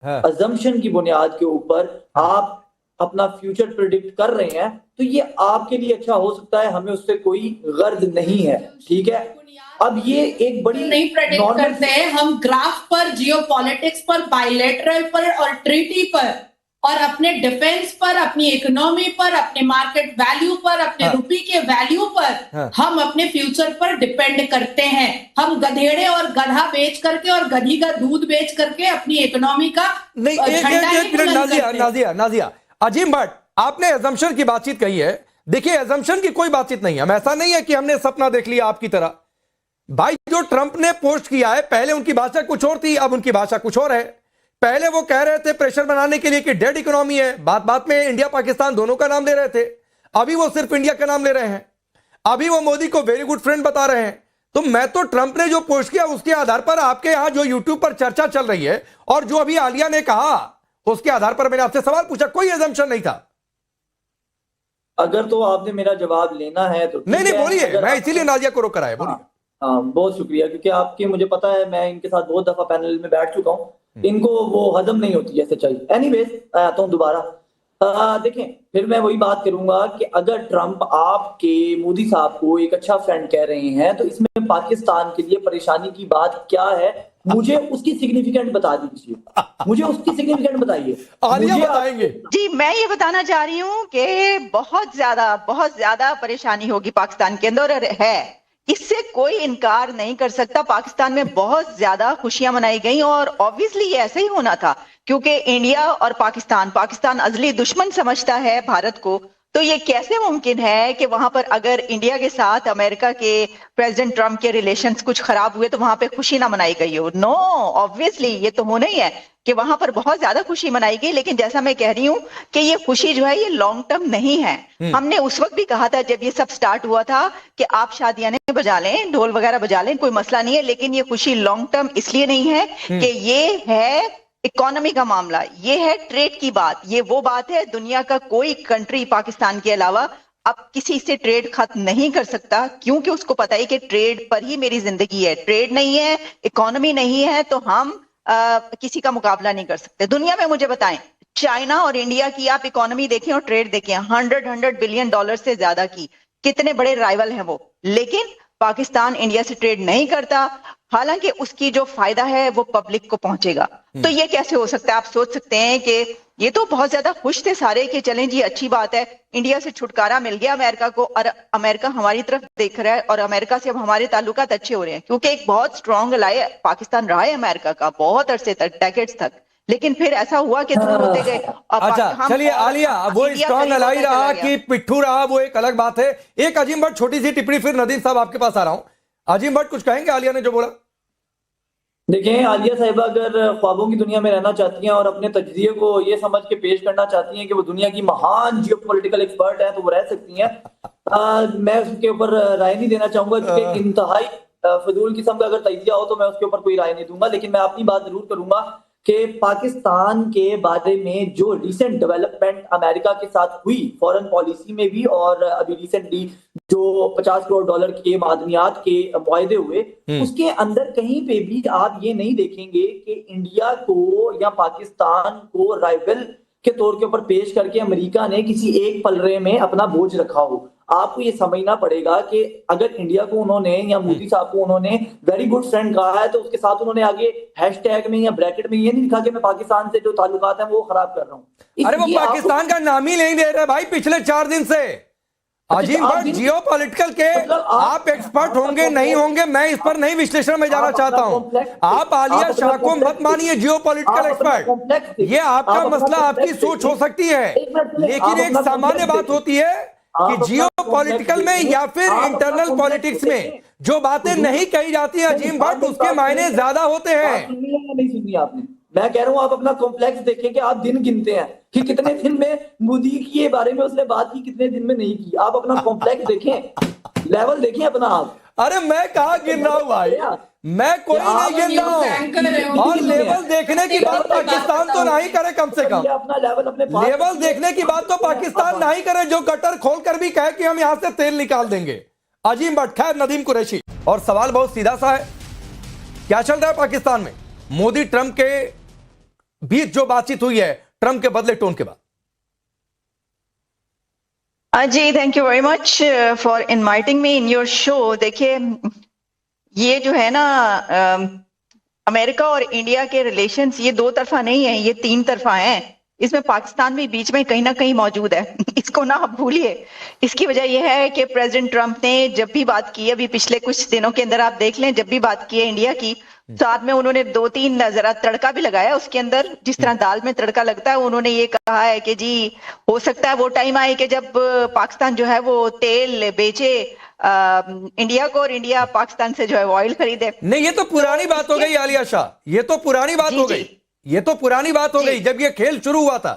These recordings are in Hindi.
हाँ। अजम्पशन की बुनियाद के ऊपर आप अपना फ्यूचर प्रिडिक्ट कर रहे हैं, तो ये आपके लिए अच्छा हो सकता है, हमें उससे कोई गर्द नहीं है, ठीक है। अब ये एक बड़ी नहीं प्रेडिक्ट करते हैं हम, ग्राफ पर, जियोपॉलिटिक्स पर, बायलैटरल पर और ट्रीटी पर और अपने डिफेंस पर, अपनी इकोनॉमी पर, अपने मार्केट वैल्यू पर, अपने रुपये के वैल्यू पर हम अपने फ्यूचर पर डिपेंड करते हैं। हम गधेड़े और गधा बेच करके और गधी का दूध बेच करके अपनी इकोनॉमी का नहीं, एक मिनट नाजिया, अजीम भट्ट, आपने एजम्पशन की बातचीत कही है। देखिए, एजम्पशन की कोई बातचीत नहीं है। हम ऐसा नहीं है कि हमने सपना देख लिया आपकी तरह। भाई, जो ट्रंप ने पोस्ट किया है, पहले उनकी भाषा कुछ और थी, अब उनकी भाषा कुछ और है। पहले वो कह रहे थे प्रेशर बनाने के लिए कि डेड इकोनॉमी है, बात बात में इंडिया पाकिस्तान दोनों का नाम ले रहे थे। अभी वो सिर्फ इंडिया का नाम ले रहे हैं। अभी वो मोदी को वेरी गुड फ्रेंड बता रहे हैं। तो मैं तो ट्रंप ने जो पोस्ट किया उसके आधार पर, आपके यहां जो यूट्यूब पर चर्चा चल रही है और जो अभी आलिया ने कहा, उसके आधार पर मैंने आपसे सवाल पूछा। कोई एजम्पशन नहीं था। अगर तो आपने मेरा जवाब लेना है तो नहीं बोलिए, मैं इसीलिए नाजिया को रोक कर आया। बोलिए। हाँ, बहुत शुक्रिया, क्योंकि आपके, मुझे पता है, मैं इनके साथ बहुत दफा पैनल में बैठ चुका हूँ, इनको वो हजम नहीं होती है सच्चाई। एनीवेज, आता हूँ दोबारा। देखें, फिर मैं वही बात करूंगा कि अगर ट्रंप आपके मोदी साहब को एक अच्छा फ्रेंड कह रहे हैं, तो इसमें पाकिस्तान के लिए परेशानी की बात क्या है? मुझे उसकी सिग्निफिकेंट बता दीजिए, मुझे उसकी सिग्निफिकेंट बताइए। आलिया बताएंगे। जी, मैं ये बताना चाह रही हूँ कि बहुत ज्यादा परेशानी होगी पाकिस्तान के अंदर, और है, इससे कोई इनकार नहीं कर सकता। पाकिस्तान में बहुत ज्यादा खुशियां मनाई गई और ऑब्वियसली ये ऐसा ही होना था, क्योंकि इंडिया और पाकिस्तान अजली दुश्मन समझता है भारत को। तो ये कैसे मुमकिन है कि वहां पर अगर इंडिया के साथ अमेरिका के प्रेसिडेंट ट्रंप के रिलेशंस कुछ खराब हुए तो वहां पे खुशी ना मनाई गई हो? नो, ऑब्वियसली ये तो होना ही है कि वहां पर बहुत ज्यादा खुशी मनाई गई। लेकिन जैसा मैं कह रही हूँ कि ये खुशी जो है ये लॉन्ग टर्म नहीं है। हमने उस वक्त भी कहा था जब ये सब स्टार्ट हुआ था कि आप शादियां बजा लें, ढोल वगैरह बजा लें, कोई मसला नहीं है, लेकिन ये खुशी लॉन्ग टर्म इसलिए नहीं है कि ये है इकोनॉमी का मामला, ये है ट्रेड की बात। ये वो बात है, दुनिया का कोई कंट्री पाकिस्तान के अलावा अब किसी से ट्रेड खत्म नहीं कर सकता, क्योंकि उसको पता है कि ट्रेड पर ही मेरी जिंदगी है। ट्रेड नहीं है, इकोनॉमी नहीं है, तो हम किसी का मुकाबला नहीं कर सकते दुनिया में। मुझे बताएं, चाइना और इंडिया की आप इकोनॉमी देखें और ट्रेड देखें, 100 बिलियन डॉलर से ज्यादा की, कितने बड़े राइवल हैं वो। लेकिन पाकिस्तान इंडिया से ट्रेड नहीं करता, हालांकि उसकी जो फायदा है वो पब्लिक को पहुंचेगा। तो ये कैसे हो सकता है? आप सोच सकते हैं कि ये तो बहुत ज्यादा खुश थे सारे कि चलें जी, अच्छी बात है, इंडिया से छुटकारा मिल गया अमेरिका को, और अमेरिका हमारी तरफ देख रहा है और अमेरिका से अब हमारे ताल्लुकात अच्छे हो रहे हैं, क्योंकि एक बहुत स्ट्रांग अलाय पाकिस्तान रहा है अमेरिका का बहुत अरसे तक, डेकेड्स तक। लेकिन फिर ऐसा हुआ कि दूर होते गए। अच्छा, चलिए आलिया, वो स्ट्रांग अलाई रहा कि पिट्ठू रहा, वो एक अलग बात है। एक अजीम भट्ट छोटी सी टिप्पणी, फिर नदीम साहब आपके पास आ रहा हूं। अजीम भट्ट, कुछ कहेंगे आलिया ने जो बोला? देखें, आलिया साहिबा अगर ख्वाबों की दुनिया में रहना चाहती हैं और अपने तजजिए को ये समझ के पेश करना चाहती हैं कि वो दुनिया की महान जियोपॉलिटिकल एक्सपर्ट है, तो वो रह सकती हैं। मैं उसके ऊपर राय नहीं देना चाहूंगा, क्योंकि इंतहाई फजूल किस्म का अगर तजिया हो तो मैं उसके ऊपर कोई राय नहीं दूंगा। लेकिन मैं अपनी बात जरूर करूंगा कि पाकिस्तान के बारे में जो रिसेंट डेवलपमेंट अमेरिका के साथ हुई फॉरेन पॉलिसी में भी, और अभी रिसेंटली जो 50 करोड़ डॉलर के मादनियात के मुआहदे हुए, उसके अंदर कहीं पे भी आप ये नहीं देखेंगे कि इंडिया को या पाकिस्तान को राइवल के तौर के ऊपर पेश करके अमेरिका ने किसी एक पलड़े में अपना बोझ रखा हो। आपको ये समझना पड़ेगा कि अगर इंडिया को उन्होंने या मोदी साहब को उन्होंने वेरी गुड फ्रेंड कहा है, तो उसके साथ उन्होंने आगे हैशटैग में या ब्रैकेट में ये नहीं लिखा कि मैं पाकिस्तान से जो ताल्लुकात हैं वो खराब कर रहा हूं। अरे वो पाकिस्तान का नाम ही नहीं ले रहे भाई पिछले 4 दिन से। अजीम भट्ट, जियोपॉलिटिकल के आप एक्सपर्ट होंगे नहीं होंगे, मैं इस पर नहीं विश्लेषण में जाना चाहता हूं। आप आलिया शाह को मत मानिए जियोपॉलिटिकल एक्सपर्ट। ये आपका मसला, आपकी सोच हो सकती है, लेकिन एक सामान्य बात होती है कि जियोपॉलिटिकल में या फिर इंटरनल पॉलिटिक्स में जो बातें नहीं कही जाती हैं अजीम भट्ट, उसके मायने ज्यादा होते हैं। नहीं सुनी आपने? मैं कह रहा हूं आप अपना कॉम्प्लेक्स देखें कि आप दिन गिनते हैं कि कितने दिन में मोदी की बारे में उसने बात की, कितने दिन में नहीं की। आप अपना कॉम्प्लेक्स देखें, लेवल देखें अपना आप। अरे मैं कहाँ गिन रहा हूँ भाई, मैं कोई नहीं गिन रहा हूँ। और लेवल देखने की बात पाकिस्तान तो नहीं करे, कम से कम अपना लेवल देखने की बात तो पाकिस्तान नहीं करे, जो गटर खोल कर भी कहे कि हम यहां से तेल निकाल देंगे। अजीम भट्ट, खैर नदीम कुरैशी, और सवाल बहुत सीधा सा है, क्या चल रहा है पाकिस्तान में? मोदी ट्रंप के बीच जो बातचीत हुई है ट्रंप के बदले टोन के बाद? जी, thank you very much for inviting me in your show. देखिए, ये जो है ना, अमेरिका और इंडिया के रिलेशंस ये दो तरफा नहीं है, ये तीन तरफा हैं। इसमें पाकिस्तान भी बीच में कहीं ना कहीं मौजूद है। इसको ना आप भूलिए। इसकी वजह यह है कि प्रेसिडेंट ट्रंप ने जब भी बात की, अभी पिछले कुछ दिनों के अंदर आप देख लें, जब भी बात की है इंडिया की, साथ में उन्होंने 2-3 जरा तड़का भी लगाया उसके अंदर। जिस तरह दाल में तड़का लगता है, उन्होंने ये कहा है कि जी हो सकता है वो टाइम आए कि जब पाकिस्तान जो है वो तेल बेचे इंडिया को, और इंडिया पाकिस्तान से जो है ऑयल खरीदे। नहीं, ये तो पुरानी बात हो गई आलिया शाह, ये तो पुरानी बात हो गई, ये तो पुरानी बात हो गई जब ये खेल शुरू हुआ था।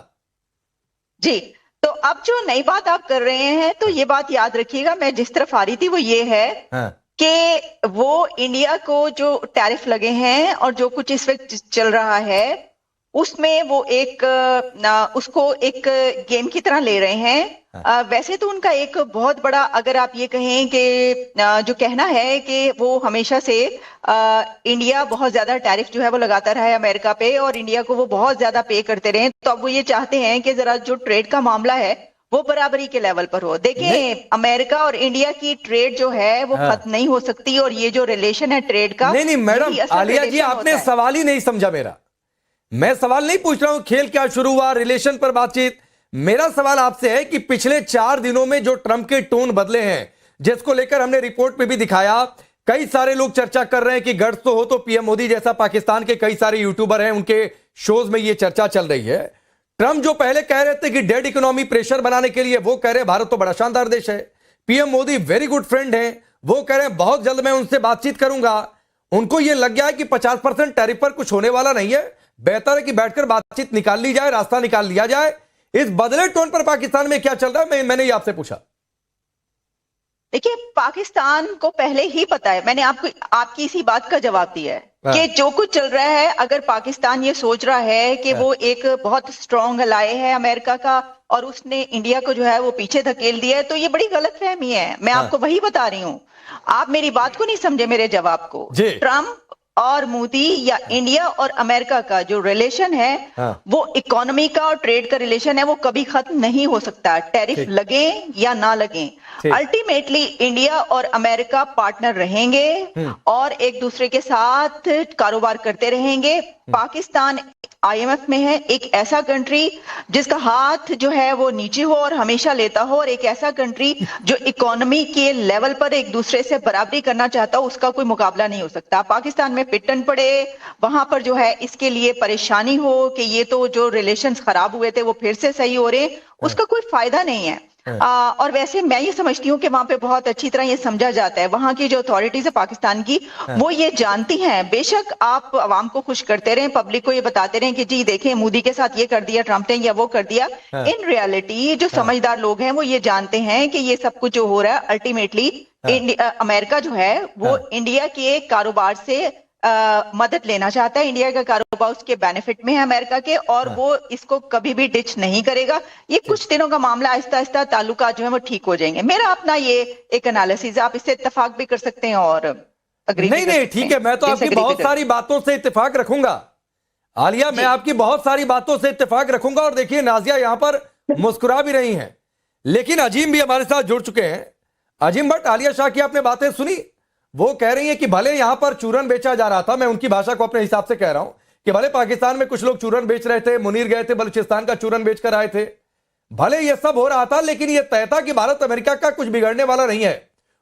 जी, तो अब जो नई बात आप कर रहे हैं, तो ये बात याद रखिएगा, मैं जिस तरफ आ रही थी वो ये है कि वो इंडिया को जो टैरिफ लगे हैं और जो कुछ इस वक्त चल रहा है, उसमें वो उसको एक गेम की तरह ले रहे हैं। वैसे तो उनका एक बहुत बड़ा, अगर आप ये कहें कि जो कहना है कि वो हमेशा से इंडिया बहुत ज्यादा टैरिफ जो है वो लगाता रहा है अमेरिका पे, और इंडिया को वो बहुत ज्यादा पे करते रहे, तो अब वो ये चाहते हैं कि जरा जो ट्रेड का मामला है वो बराबरी के लेवल पर हो। देखिए, अमेरिका और इंडिया की ट्रेड जो है वो खत्म नहीं हो सकती, और ये जो रिलेशन है ट्रेड का, नहीं मैडम आलिया जी, आपने सवाल ही नहीं समझा मेरा। मैं सवाल नहीं पूछ रहा हूं खेल क्या शुरू हुआ, रिलेशन पर बातचीत। मेरा सवाल आपसे है कि पिछले 4 दिनों में जो ट्रंप के टोन बदले हैं, जिसको लेकर हमने रिपोर्ट पे भी दिखाया, कई सारे लोग चर्चा कर रहे हैं कि गर्ज तो हो तो पीएम मोदी जैसा, पाकिस्तान के कई सारे यूट्यूबर हैं, उनके शोज में ये चर्चा चल रही है। ट्रंप जो पहले कह रहे थे कि डेड इकोनॉमी प्रेशर बनाने के लिए, वो कह रहे भारत तो बड़ा शानदार देश है। PM Modi very good friend हैं, वो कह रहे हैं बहुत जल्द मैं उनसे बातचीत करूंगा। उनको ये लग गया है कि 50% टैरिफ पर कुछ होने वाला नहीं है, बेहतर है कि बैठकर बातचीत निकाल ली जाए, रास्ता निकाल लिया जाए। इस बदले टोन पर पाकिस्तान में क्या चल रहा है, मैंने ये आपसे पूछा। देखिए, पाकिस्तान को पहले ही पता है, मैंने आपकी इसी बात का जवाब दिया है कि जो कुछ चल रहा है, अगर पाकिस्तान ये सोच रहा है कि वो एक बहुत स्ट्रॉन्ग अलाय है अमेरिका का और उसने इंडिया को जो है वो पीछे धकेल दिया है, तो ये बड़ी गलतफहमी है। मैं आपको वही बता रही हूँ, आप मेरी बात को नहीं समझे, मेरे जवाब को। ट्रंप और मोदी या इंडिया और अमेरिका का जो रिलेशन है, वो इकोनॉमी का और ट्रेड का रिलेशन है, वो कभी खत्म नहीं हो सकता, टैरिफ लगे या ना लगे। अल्टीमेटली इंडिया और अमेरिका पार्टनर रहेंगे और एक दूसरे के साथ कारोबार करते रहेंगे। पाकिस्तान आईएमएफ में है, एक ऐसा कंट्री जिसका हाथ जो है वो नीचे हो और हमेशा लेता हो, और एक ऐसा कंट्री जो इकोनॉमी के लेवल पर एक दूसरे से बराबरी करना चाहता हो, उसका कोई मुकाबला नहीं हो सकता। पाकिस्तान में पिटन पड़े, वहां पर जो है इसके लिए परेशानी हो कि ये तो जो रिलेशंस खराब हुए थे वो फिर से सही हो रहे, उसका कोई फायदा नहीं है। और वैसे मैं ये समझती हूँ कि वहां पे बहुत अच्छी तरह ये समझा जाता है, वहां की जो अथॉरिटीज है पाकिस्तान की, वो ये जानती हैं। बेशक आप आवाम को खुश करते रहें, पब्लिक को ये बताते रहें कि जी देखें मोदी के साथ ये कर दिया ट्रंप ने या वो कर दिया, इन रियलिटी जो समझदार लोग हैं वो ये जानते हैं कि ये सब कुछ जो हो रहा है अल्टीमेटली अमेरिका जो है वो इंडिया के कारोबार से मदद लेना चाहता है, इंडिया का कारोबार उसके बेनिफिट में है अमेरिका के, और वो इसको कभी भी डिच नहीं करेगा। ये कुछ दिनों का मामला, आहिस्ता आहिस्ता ताल्लुका जो है वो ठीक हो जाएंगे। मेरा अपना ये एक एनालिसिस, आप इससे इत्तेफाक भी कर सकते हैं और अग्री नहीं नहीं ठीक है, मैं तो आपकी बहुत सारी बातों से इत्तेफाक रखूंगा आलिया, मैं आपकी बहुत सारी बातों से इत्तेफाक रखूंगा। और देखिए नाजिया यहां पर मुस्कुरा भी रही हैं, लेकिन अजीम भी हमारे साथ जुड़ चुके हैं। अजीम भट्ट, आलिया शाह की आपने बातें सुनी, वो कह रही हैं कि भले यहां पर चूरन बेचा जा रहा था, मैं उनकी भाषा को अपने हिसाब से कह रहा हूं कि भले पाकिस्तान में कुछ लोग चूरन बेच रहे थे, मुनीर गए थे बलूचिस्तान का चूरन बेचकर आए थे, भले ये सब हो रहा था, लेकिन ये तय था कि भारत अमेरिका का कुछ बिगड़ने वाला नहीं है।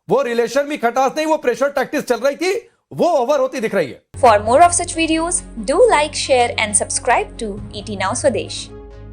वो रिलेशन भी खटास नहीं, वो प्रेशर टैक्टिक्स चल रही थी, वो ओवर होती दिख रही है। For more of such videos do like, share and subscribe to ET Now Swadesh।